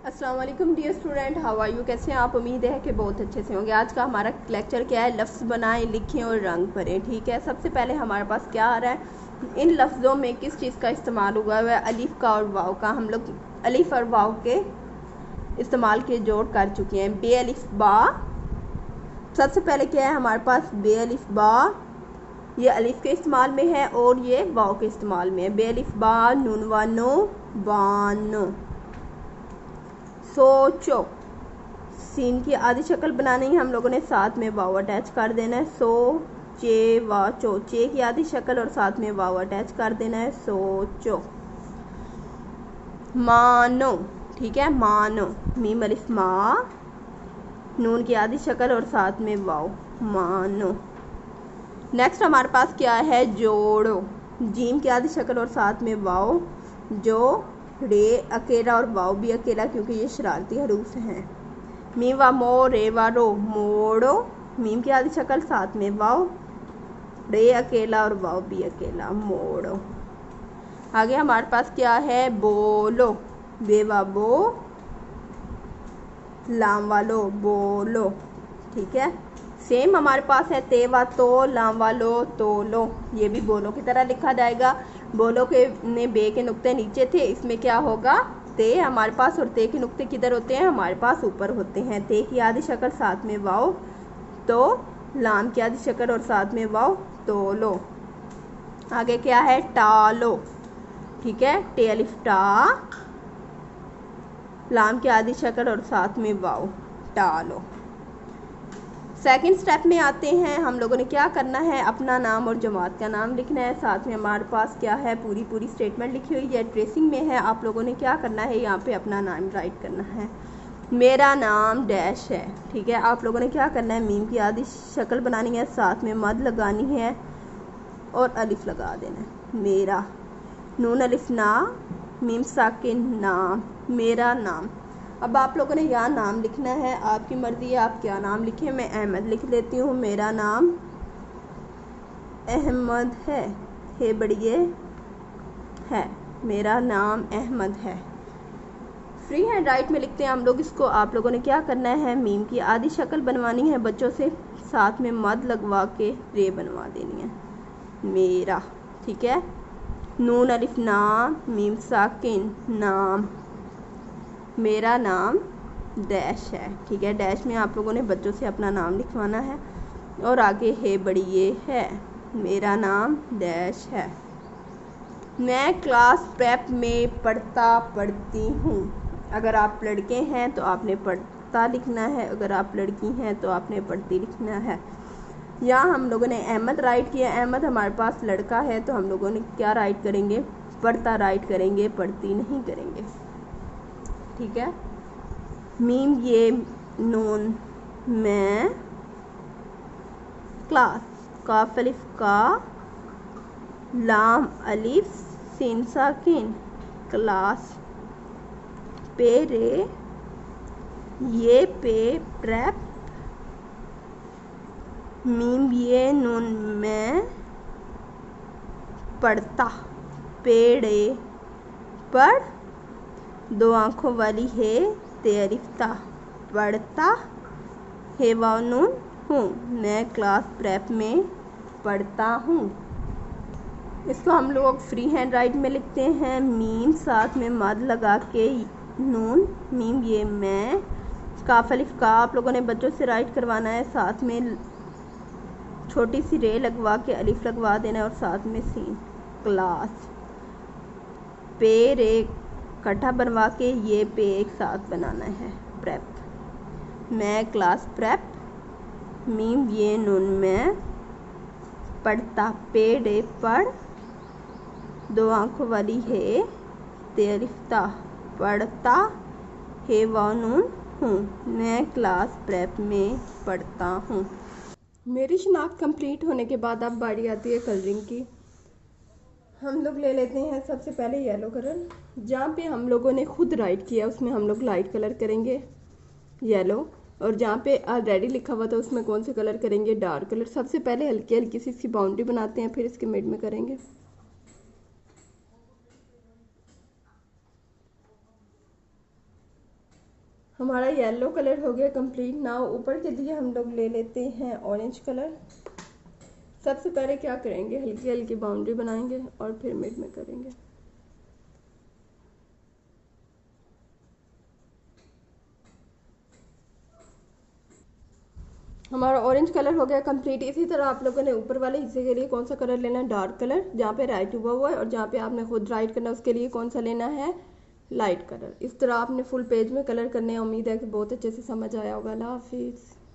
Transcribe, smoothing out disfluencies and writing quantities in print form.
अस्सलाम वालेकुम dear student, how are you. कैसे हैं आप? उम्मीद है कि बहुत अच्छे से होंगे। आज का हमारा लेक्चर क्या है? लफ्ज़ बनाएं, लिखें और रंग भरें। ठीक है, सबसे पहले हमारे पास क्या आ रहा है? इन लफ्ज़ों में किस चीज़ का इस्तेमाल हुआ है? अलिफ का और वाव का। हम लोग अलिफ और वाव के इस्तेमाल के जोड़ कर चुके हैं। बे अलिफ बा, सबसे पहले क्या है हमारे पास? बे अलिफ बा, ये अलिफ के इस्तेमाल में है और ये वाव के इस्तेमाल में है। बे अलिफ बा नून वानो बानो। सोचो, सीन की आधी शक्ल बनानी है हम लोगों ने, साथ में वाव अटैच कर देना है। सो चे वाचो, चे की आधी शक्ल और साथ में वाव अटैच कर देना है। सोचो। मानो, ठीक है, मानो। मीम अलिफ मा, नून की आधी शक्ल और साथ में वाव, मानो। नेक्स्ट हमारे पास क्या है? जोड़ो, जीम की आधी शक्ल और साथ में वाव, जो रे अकेला और वाव भी अकेला, क्योंकि ये शरारती हरूफ हैं। मीम व मो रे व रो, मोड़ो, मीम की आधी शक्ल साथ में वाव, रे अकेला और वाव भी अकेला, मोड़ो। आगे हमारे पास क्या है? बोलो, बे व बो, लाम वालो, बोलो। ठीक है, सेम हमारे पास है ते व तो, लाम वालो, तोलो। ये भी बोलो की तरह लिखा जाएगा। बोलो के में बे के नुक्ते नीचे थे, इसमें क्या होगा? ते हमारे पास, और ते के नुक्ते किधर होते हैं? हमारे पास ऊपर होते हैं। ते की आधी शक्ल साथ में वाव, तो लाम की आधी शक्ल और साथ में वाव, तो लो। आगे क्या है? टालो, ठीक है, टे अलिफ टा, लाम की आधी शक्ल और साथ में वाव, टालो। सेकंड स्टेप में आते हैं। हम लोगों ने क्या करना है? अपना नाम और जमात का नाम लिखना है। साथ में हमारे पास क्या है? पूरी स्टेटमेंट लिखी हुई है, ट्रेसिंग में है। आप लोगों ने क्या करना है? यहाँ पे अपना नाम राइट करना है। मेरा नाम डैश है, ठीक है। आप लोगों ने क्या करना है? मीम की आधी शक्ल बनानी है, साथ में मद लगानी है और अलिफ लगा देना है। मेरा, नून अलिफ ना, मीम साकिन नाम, मेरा नाम। अब आप लोगों ने यहाँ नाम लिखना है, आपकी मर्जी है आप क्या नाम लिखें। मैं अहमद लिख लेती हूँ। मेरा नाम अहमद है बड़िए है, मेरा नाम अहमद है। फ्री हैंड राइट में लिखते हैं हम लोग इसको। आप लोगों ने क्या करना है? मीम की आधी शक्ल बनवानी है बच्चों से, साथ में मद लगवा के रे बनवा देनी है। मेरा, ठीक है। नून अलिफ ना, मीम साकिन नाम, मेरा नाम डैश है, ठीक है। डैश में आप लोगों ने बच्चों से अपना नाम लिखवाना है और आगे है बड़ी ये है, मेरा नाम डैश है। मैं क्लास प्रेप में पढ़ती हूँ। अगर आप लड़के हैं तो आपने पढ़ता लिखना है, अगर आप लड़की हैं तो आपने पढ़ती लिखना है। यहाँ हम लोगों ने अहमद राइट किया। अहमद हमारे पास लड़का है तो हम लोगों ने क्या राइट करेंगे? पढ़ता राइट करेंगे, पढ़ती नहीं करेंगे, ठीक है। मीम ये नून, मैं क्लास, काफ अलिफ का, लाम अलिफ सीन साकिन क्लास, पे रे ये पे प्रेप, मीम ये नून मैं पढ़ता, पेड़े पढ़, दो आँखों वाली है ते अलिफ्ता, पढ़ता है वाव नून हूँ, मैं क्लास प्रेप में पढ़ता हूँ। इसको हम लोग फ्री हैंड राइट में लिखते हैं। मीम साथ में मद लगा के नून, मीम ये मैं, काफ अलिफ का आप लोगों ने बच्चों से राइट करवाना है, साथ में छोटी सी रे लगवा के अलिफ लगवा देना है और साथ में सीन, क्लास, पे रे इकट्ठा बनवा के ये पे एक साथ बनाना है, प्रेप, मैं क्लास प्रेप, मीम ये नून मैं पढ़ता, पेड़े पढ़, दो आँखों वाली है ते अलिफ्ता, पढ़ता है वाव नून हूँ, मैं क्लास प्रेप में पढ़ता हूँ। मेरी शनाख्त कंप्लीट होने के बाद अब बारी आती है कलरिंग की। हम लोग ले लेते हैं सबसे पहले येलो कलर। जहाँ पे हम लोगों ने खुद राइट किया उसमें हम लोग लाइट कलर करेंगे येलो, और जहाँ पे ऑलरेडी लिखा हुआ था उसमें कौन से कलर करेंगे? Dark colour. सबसे पहले हल्की हल्की सी इसकी बाउंड्री बनाते हैं, फिर इसके मिड में करेंगे। हमारा येलो कलर हो गया कंप्लीट। नाउ ऊपर के लिए हम लोग ले लेते हैं ऑरेंज कलर। सबसे पहले क्या करेंगे, हल्की हल्की बाउंड्री बनाएंगे और फिर मिड में करेंगे। हमारा ऑरेंज कलर हो गया कंप्लीट। इसी तरह आप लोगों ने ऊपर वाले हिस्से के लिए कौन सा कलर लेना है, डार्क कलर, जहाँ पे राइट हुआ हुआ है, और जहाँ पे आपने खुद राइट करना है उसके लिए कौन सा लेना है, लाइट कलर। इस तरह आपने फुल पेज में कलर करने हैं। उम्मीद है कि बहुत अच्छे से समझ आया होगा। अल्लाह हाफिज़।